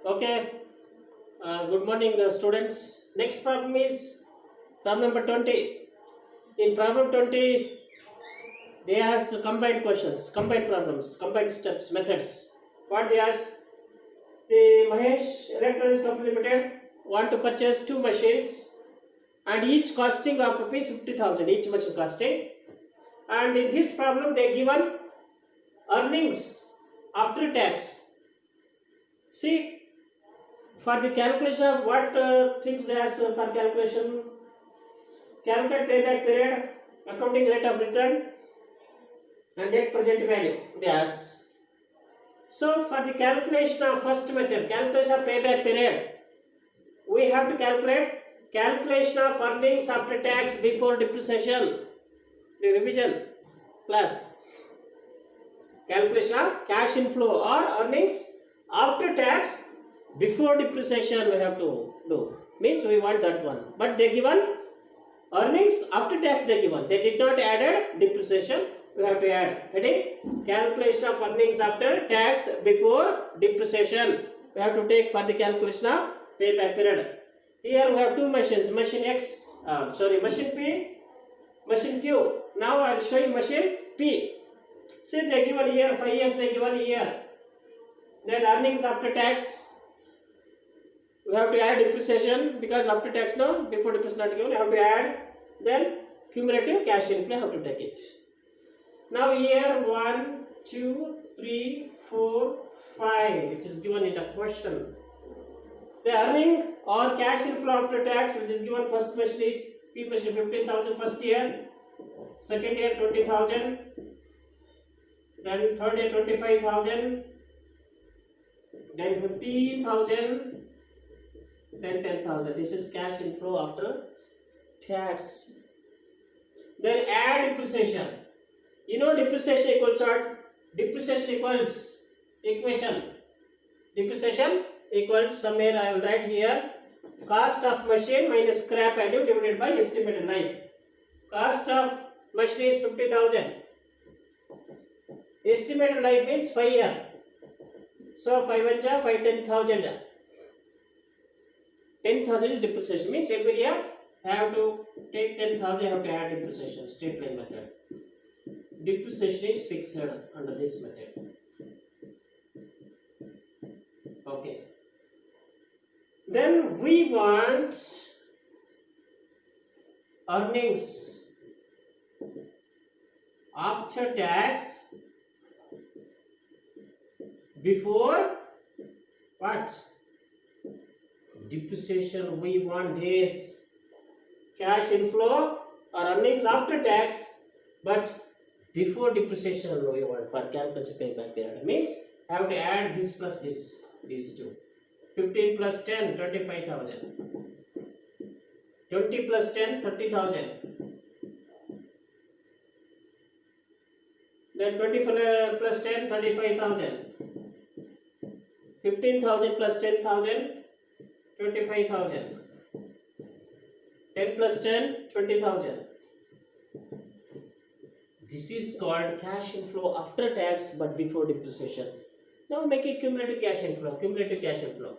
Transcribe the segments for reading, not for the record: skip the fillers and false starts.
Okay, good morning, students. Next problem is problem number 20. In problem 20, they ask combined questions, combined problems, combined steps, methods. What they ask? The Mahesh Electronics Company Limited want to purchase two machines and each costing of rupees 50,000, each machine costing. And in this problem, they given earnings after tax. See, for the calculation of what things they ask for calculation, calculate payback period, accounting rate of return, and net present value they ask. So for the calculation of first method, calculation of payback period, we have to calculate calculation of earnings after tax before depreciation, the revision, plus calculation of cash inflow or earnings after tax before depreciation we have to do. Means we want that one. But they given earnings after tax they given. They did not added depreciation. We have to add. Heading calculation of earnings after tax before depreciation. We have to take for the calculation of payback period. Here we have two machines. Machine X, machine P, machine Q. Now I will show you machine P. See they given year 5 years. They given year. Then earnings after tax. We have to add depreciation because after tax no, before depreciation not given, we have to add. Then cumulative cash inflow have to take it. Now here 1, 2, 3, 4, 5, which is given in the question. The earning or cash inflow after tax, which is given first machine is P machine 15,000 first year, second year 20,000, then third year 25,000, then 15,000. Then 10,000. This is cash inflow after tax. Then add depreciation. You know depreciation equals what? Depreciation equals equation. Depreciation equals somewhere I will write here cost of machine minus scrap value divided by estimated life. Cost of machine is 50,000. Estimated life means 5 years. So 5 1 ja 5 10,000. 10,000 is depreciation, means every year have to take 10,000, have to add depreciation, straight line method. Depreciation is fixed under this method. Okay. Then we want earnings after tax before what? Depreciation. We want this cash inflow or earnings after tax, but before depreciation we want for calculation payback period. Means I have to add this plus this, these two. 15 plus 10, 25,000. 20 plus 10, 30,000. Then 20 plus 10, 35,000. 15,000 plus 10,000. 25,000. 10 plus 10, 20,000. This is called cash inflow after tax but before depreciation. Now make it cumulative cash inflow. Cumulative cash inflow.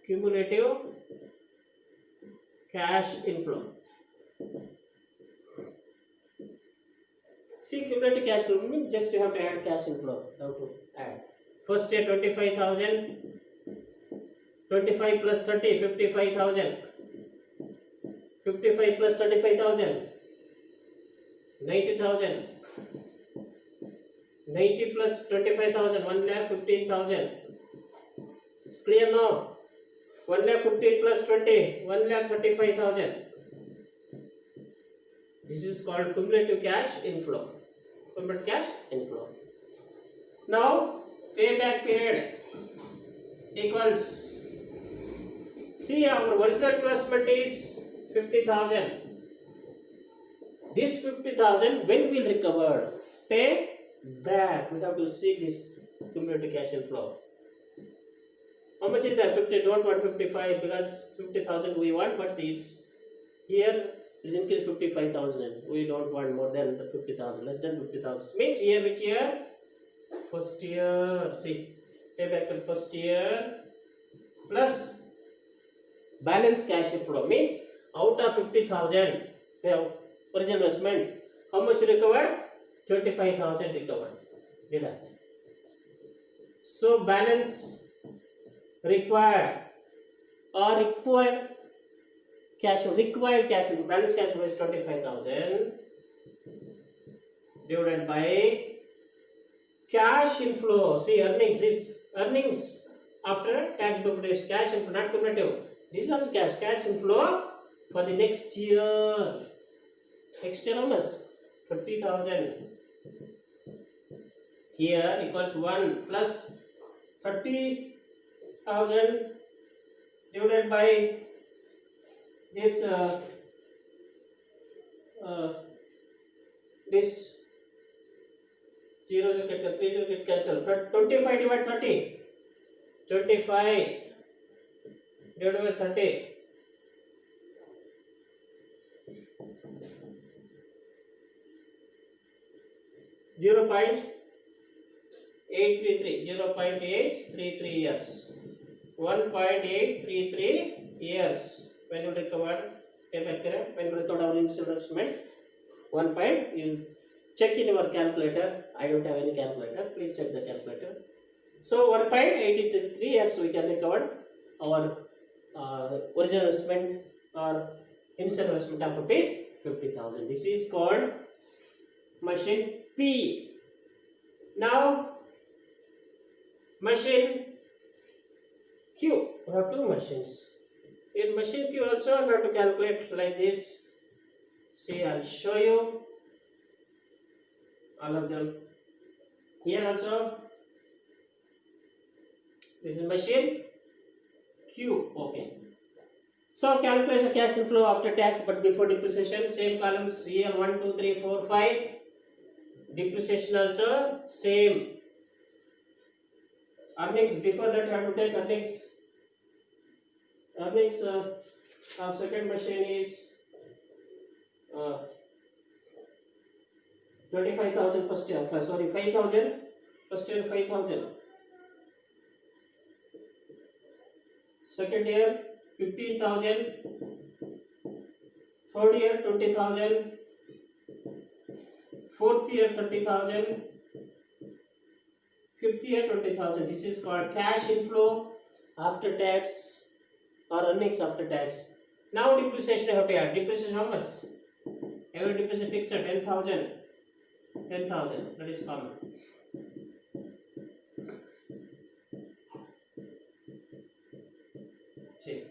Cumulative cash inflow. See, cumulative cash inflow means just you have to add cash inflow. How to add? First year 25,000, 25 plus 30, 55,000, 55 plus 35,000, 90,000, 90 plus 25,000, 1,15,000. It's clear now? 1,15,000 plus 20, 1,35,000. This is called cumulative cash inflow. Cumulative cash inflow. Now, payback period equals, see our original investment is 50,000. This 50,000 when will recover? Pay back. We have to see this cumulative cash inflow. How much is that? 50. Don't want 55 because 50,000 we want, but it's here is increase 55,000. We don't want more than the 50,000. Less than 50,000 means here which year? First year. See, payback in first year plus balance cash inflow means out of 50,000 original investment, how much recovered? 25,000 recovered. Deduct. So balance required cash inflow, balance cash inflow is 25,000 divided by cash inflow. See earnings, this earnings after tax before tax, cash inflow, not cumulative. This is also cash inflow for the next year. Next year how much? 30,000. Here equals 1 plus 30,000 divided by this this 0 will get 3 will get cancelled. 25 divided 30. 25 divided by 30. 0.833 years. 1.833 years. When you recover payback period, when you record our investment, 1 point, you check in your calculator. I don't have any calculator. Please check the calculator. So 1.833 years we can recover our original investment or initial investment of rupees 50,000. This is called machine P. Now machine Q. We have two machines. In machine Q also I have to calculate like this. See, I'll show you all of them. Here also this is machine Q. Okay. So calculation cash inflow after tax but before depreciation. Same columns here 1, 2, 3, 4, 5. Depreciation also same. Earnings before that you have to take earnings. Earnings of second machine is 25,000 first year. Sorry, 5,000 first year 5,000. Second year 15,000. Third year 20,000. Fourth year 30,000. Fifth year 20,000. This is called cash inflow after tax or earnings after tax. Now depreciation I have to add. Depreciation how much? Every depreciation fixed at 10,000. 10,000. That is common. See.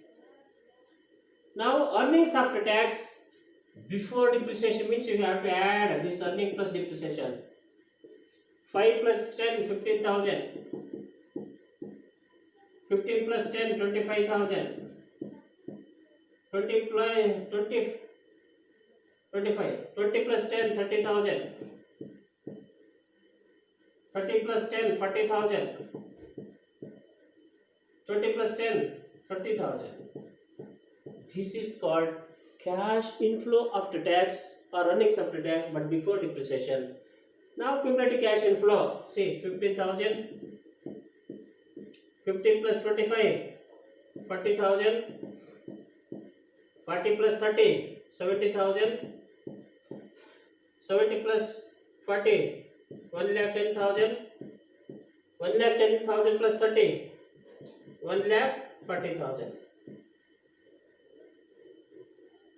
Now earnings after tax before depreciation means you have to add this earning plus depreciation. 5 plus 10, 15,000. 15 plus 10, 25,000. 20 plus 20, 25. 20 plus 10, 30,000. 30 plus 10, 40,000. 20 plus 10, 30,000. This is called cash inflow after tax or earnings after tax but before depreciation. Now cumulative cash inflow. See 15,000. 15 plus 25, 40,000. 40 plus 30, 70,000. 70 plus 40, 1,10,000. 1,10,000 plus 30, 1,40,000.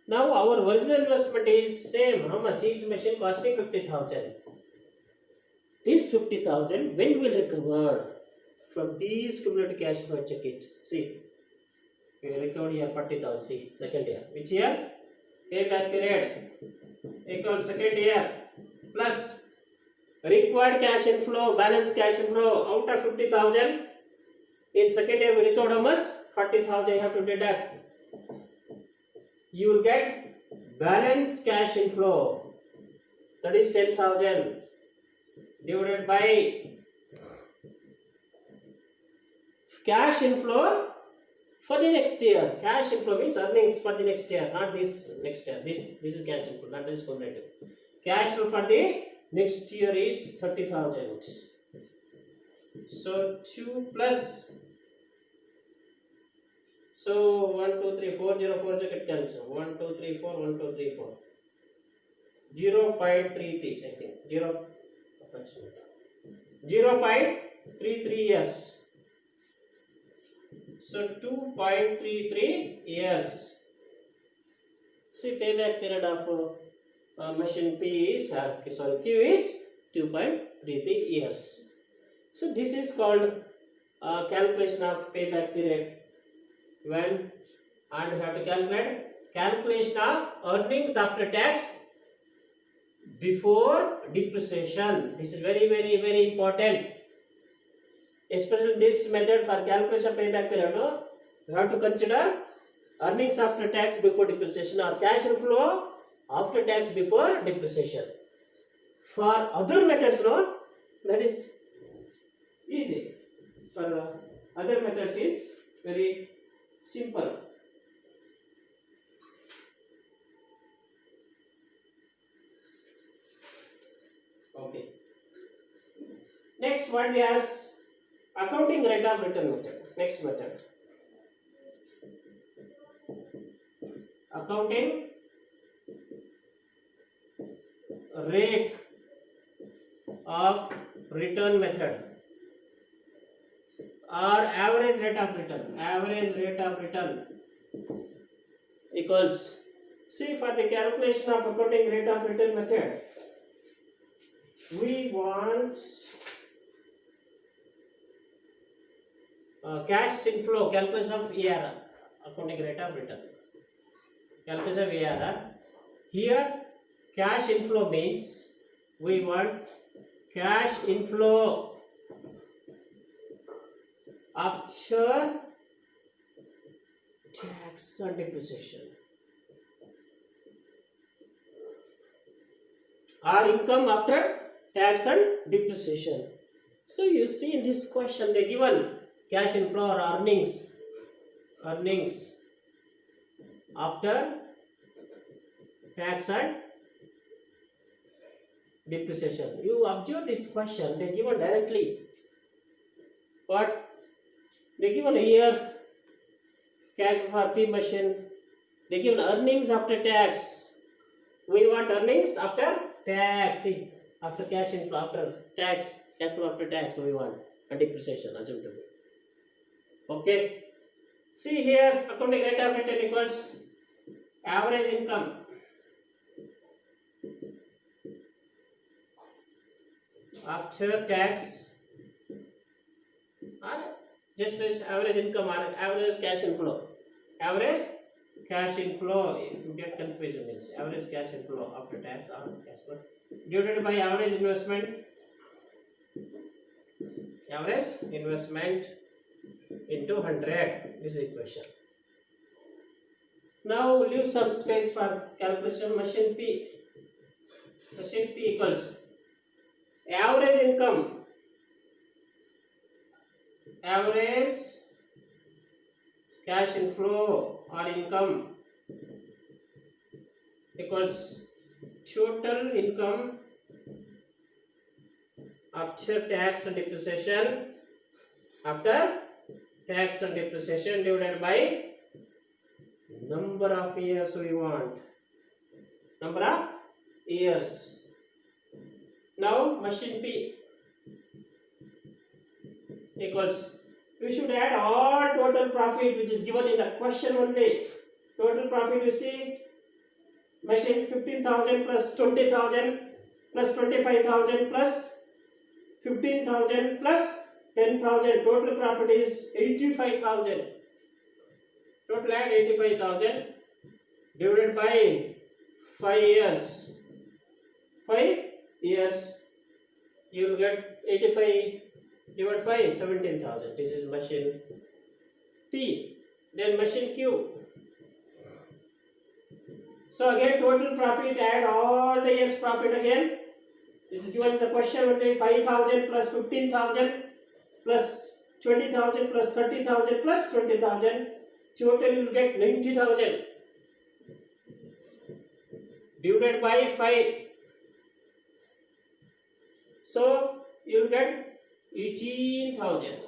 Now our original investment is same. How much? Each machine costing 50,000. This 50,000 when will recover from these cumulative cash flow? Check it. See, we recovered here 40,000. See, second year. Which year? Payback period equals second year plus required cash inflow, balance cash inflow out of 50,000. In second year we recovered how much? 40,000. You have to deduct. You will get balance cash inflow, that is 10,000 divided by cash inflow for the next year. Cash inflow means earnings for the next year, not this next year. This is cash inflow, not this cumulative. Cash flow for the next year is 30,000. So 2 plus, so 1 2 3 4 0 4 0 get cancel. 1 2 3 4 1 2 3 4 0.33, I think 0 approximately 0.33 years. So 2.33 years. See, payback period of machine P is Q is 2.33 years. So this is called calculation of payback period. When and we have to calculation of earnings after tax before depreciation. This is very important. Especially this method for calculation of payback period, no? We have to consider earnings after tax before depreciation or cash inflow after tax before depreciation. For other methods, no, that is easy. For other methods is very simple. Okay. Next one is accounting rate of return method. Next method. Accounting rate of return method or average rate of return. Average rate of return equals, see, for the calculation of accounting rate of return method, we want cash inflow, calculation of ARR, accounting rate of return, calculation of ARR. Here cash inflow means we want cash inflow after tax and depreciation, or income after tax and depreciation. So you see in this question they given cash inflow or earnings after tax and depreciation. You observe this question, they given directly what they given a year cash for P machine, they given earnings after tax. We want earnings after tax. See, after cash inflow after tax, cash flow after tax we want, and depreciation assumed to be. Okay. See here, accounting rate of return equals average income after tax, or just as average income or average cash inflow. Average cash inflow, if you get confusion, means average cash inflow after tax or cash flow divided by average investment. Average investment into 100. This is equation. Now leave some space for calculation machine P. Machine P equals average income, average cash inflow or income equals total income after tax and depreciation, after tax and depreciation divided by number of years we want, number of years. Now machine P equals, we should add all total profit which is given in the question only. Total profit you see, machine 15,000 plus 20,000 plus 25,000 plus 15,000 plus 10,000. Total profit is 85,000. Total add 85,000 divided by 5 years. 5 years you will get 85 divided by 17,000. This is machine P. Then machine Q. So again total profit, add all the years profit again. This is given in the question only. 5,000 plus 15,000 plus 20,000 plus 30,000 plus 20,000. Total you will get 90,000 divided by 5. So you will get 18,000.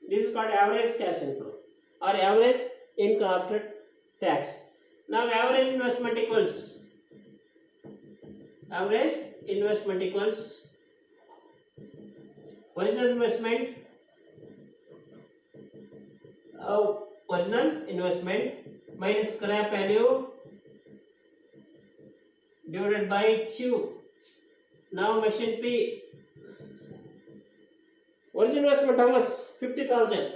This is called average cash inflow or average income after tax. Now average investment equals original investment. Original investment minus scrap value divided by 2. Now machine P. Original investment how much? 50,000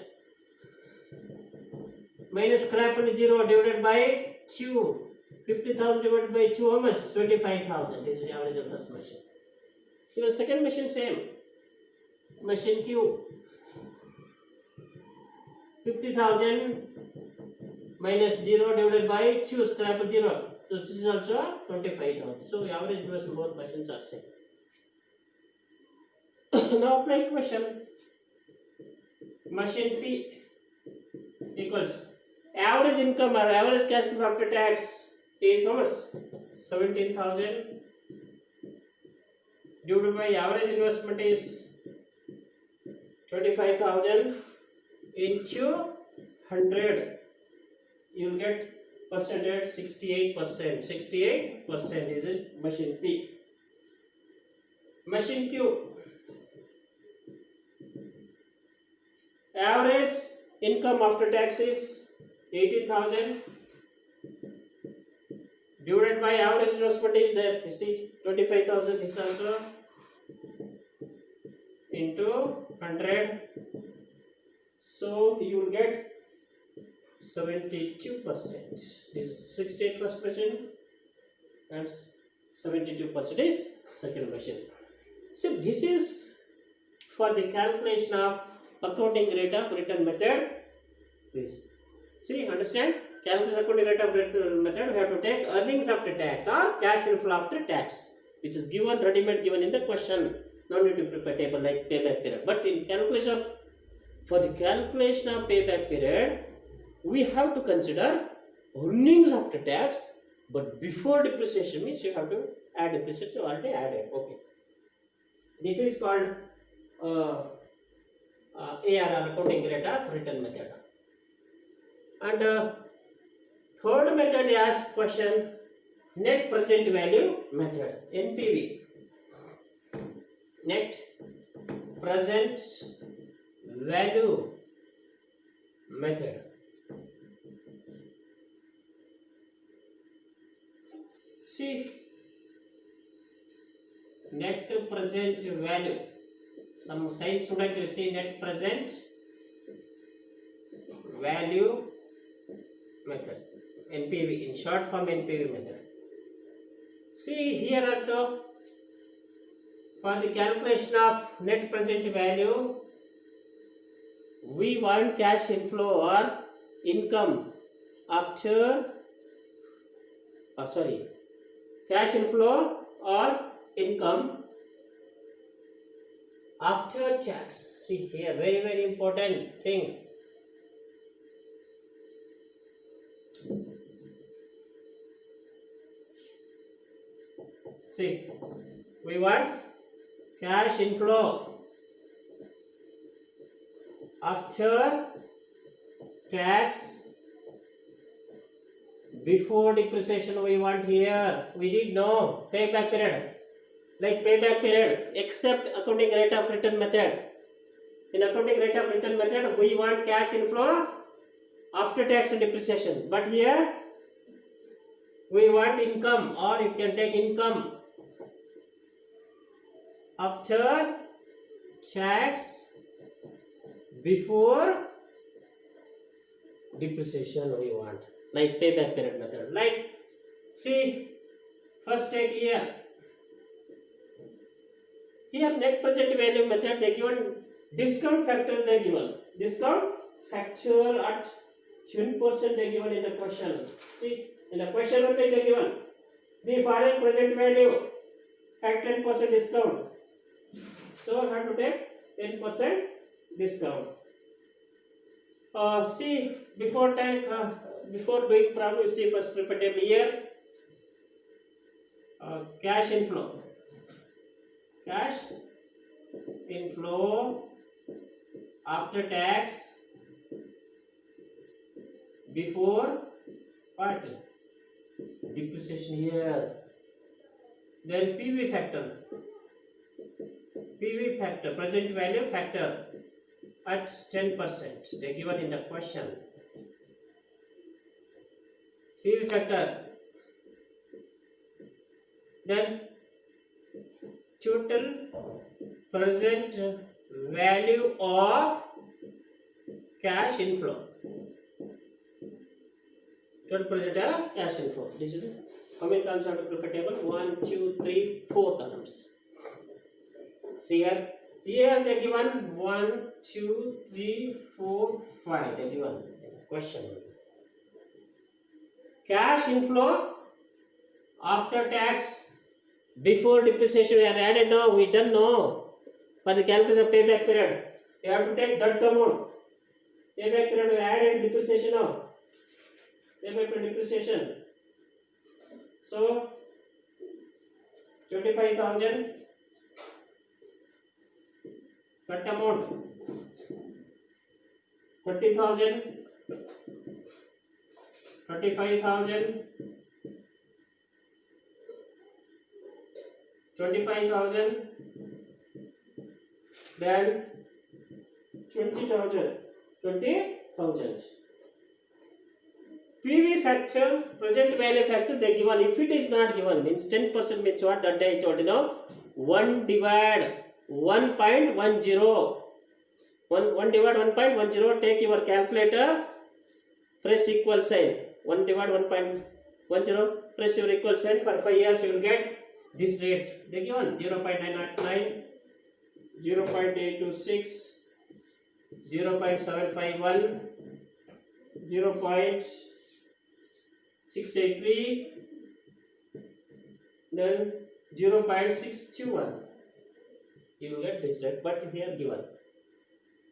minus scrap value 0 divided by 2. 50,000 divided by 2 how much? 25,000. This is the average of this machine. Even second machine same. Machine Q. 50,000 minus 0 divided by 2 scrap 0. So this is also 25,000. So average investment both machines are same. Now apply equation. Machine P equals average income or average cash flow after tax is how much? 17,000 divided by average investment is 25,000 into 100. You will get percentage 68%. 68%. This is machine P. Machine Q. Average income after tax is 18,000 divided by average investment is there. You see 25,000 is also into 100. So you will get 72%. This is 68% and 72% is second machine. So this is for the calculation of accounting rate of return method. Please see, understand? Calculation accounting rate of return method, we have to take earnings after tax or cash inflow after tax, which is given ready-made given in the question. No need to prepare table like payback period. But in calculation, for the calculation of payback period, we have to consider earnings after tax, but before depreciation means you have to add depreciation already added. Okay. This is called ARR accounting rate of return method. And third method asks question net present value method, NPV. Net present value method. See, net present value. Some science students will see net present value method, NPV, in short form NPV method. See here also, for the calculation of net present value, we want cash inflow or income after, cash inflow or income after tax. See here, very very important thing. See, we want cash inflow after tax before depreciation. We want here, we did no payback period, like payback period except accounting rate of return method. In accounting rate of return method, we want cash inflow after tax and depreciation, but here we want income, or you can take income after tax before depreciation. We want like payback period method. Like see, first take here net present value method, they given discount factor, they given discount factor at 10% they given in the question. See, in the question only they given the foreign present value at 10% discount. So I have to take 10% discount. See, before doing problem, see first prepare table here. Cash inflow. cash inflow after tax before what? Depreciation here. Then PV factor, present value factor at 10%. They given in the question. PV factor. Then total present value of cash inflow. Total present of cash inflow. This is how many columns have to look at table? 1, 2, 3, 4 columns. See here. Here they given 1, 2, 3, 4, 5. They given question. Cash inflow after tax before depreciation we are added now. We don't know. For the calculation of payback period, you have to take that amount. Payback period we added depreciation now. Payback period depreciation. So 25,000. Cut amount 30,000, 35,000, 25,000, then 20,000, 20,000. PV factor, present value factor, they given. If it is not given, means 10% means what? That day I told you now. 1 divide 1.10. 1 divide 1.10. Take your calculator, press equal sign. 1 divide 1.10. Press your equal sign. For 5 years you will get this rate. They given 0.999, 0.826, 0.751, 0.683, then 0.621. You will get this rate, but here given.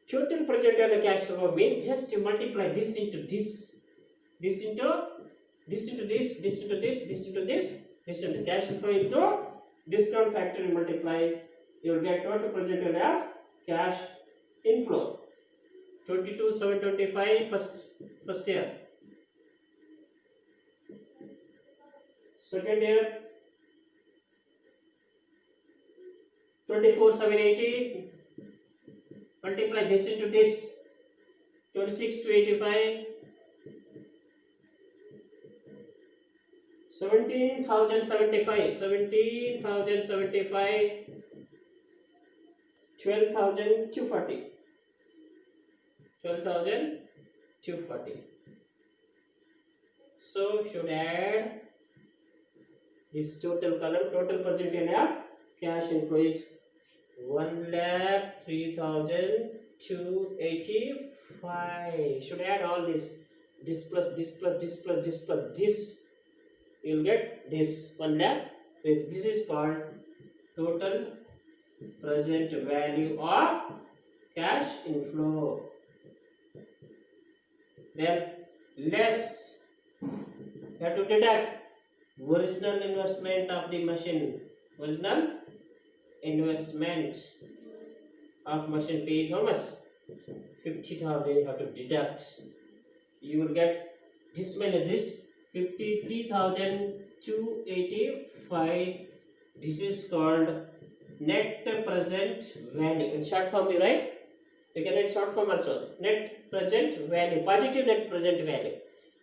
Total present value cash flow means just you multiply this into this, this into this into this, this into this, this into this, this into cash flow into discount factor you multiply. You will get total present value of cash inflow. 22,725 first year. Second year 24,780. Multiply this into this. 26,285. 17,075. 17,075. 12,240. 12,240. So should add this total column. Total percentage of cash inflow is 1,03,285. Should add all this. This plus this plus this plus this plus this. You will get this 1 lakh. This is called total present value of cash inflow. Then less, you have to deduct original investment of the machine. Original investment of machine pays how much? 50,000 you have to deduct. You will get this many, this 53,285. This is called net present value. In short form you write. You can write short form also. Net present value, positive net present value.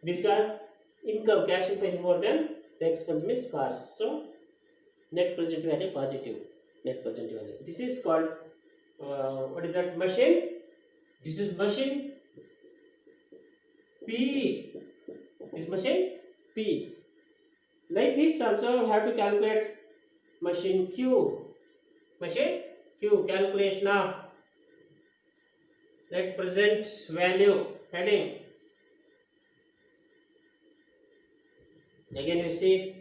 Because income, cash inflow is more than the expense means cost. So net present value positive. Net present value. This is called what is that? Machine. This is machine P. This machine P. Like this also have to calculate machine Q. Machine Q, calculation of net present value heading. Again you see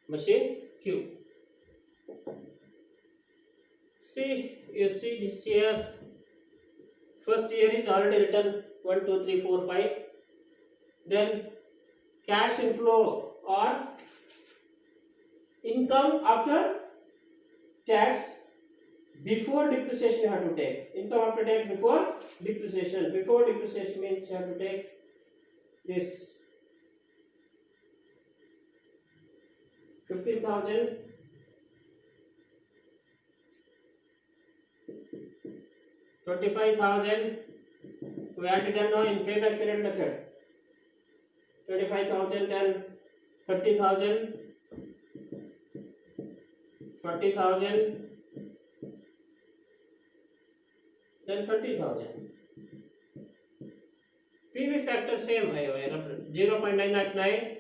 machine Q. See, you see this here First year is already written 1, 2, 3, 4, 5. Then cash inflow or income after tax before depreciation you have to take. Income after tax before depreciation. Before depreciation means you have to take this 15,000, 25,000. We already done now in payback period method. 25,000, then 30,000, 40,000, then 30,000. PV factor same है 0.999,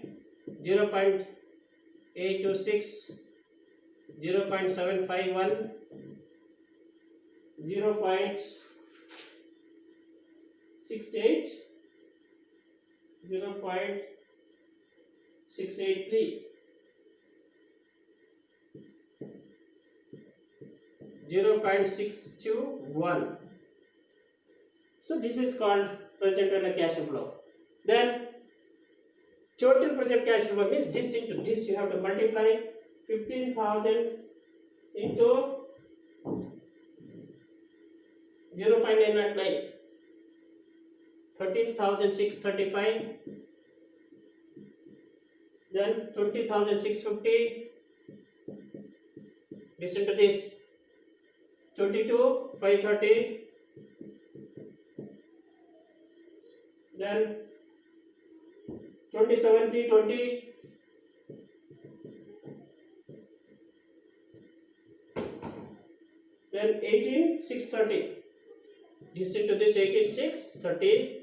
0.826, 0.751, 0.68, 0.683, 0.621. So this is called present value cash flow. Then total present cash flow means this into this you have to multiply 15,000 into 0.999, 13,635, then 20,650. This into this 22,530, then 27,320, then 18,630. This into this 18,630.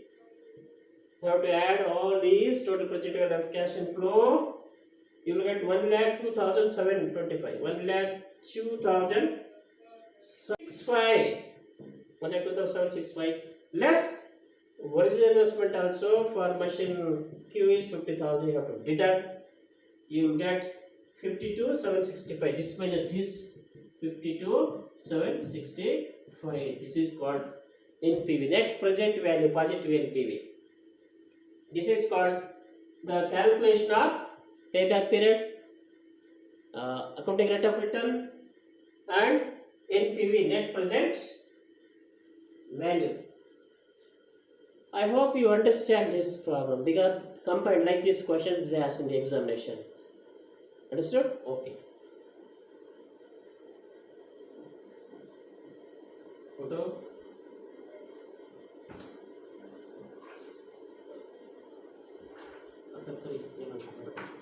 You have to add all these total projected of cash inflow. You will get 1,02,725. 1,02,765. 1,02,765 less original investment also for machine Q is 50,000. You have to deduct. You will get 52,765. This minus this 52,765. This is called NPV, net present value, positive NPV. This is called the calculation of payback period, accounting rate of return, and NPV, net present value. I hope you understand this problem because combined like this questions is asked in the examination. Understood? Okay. Photo.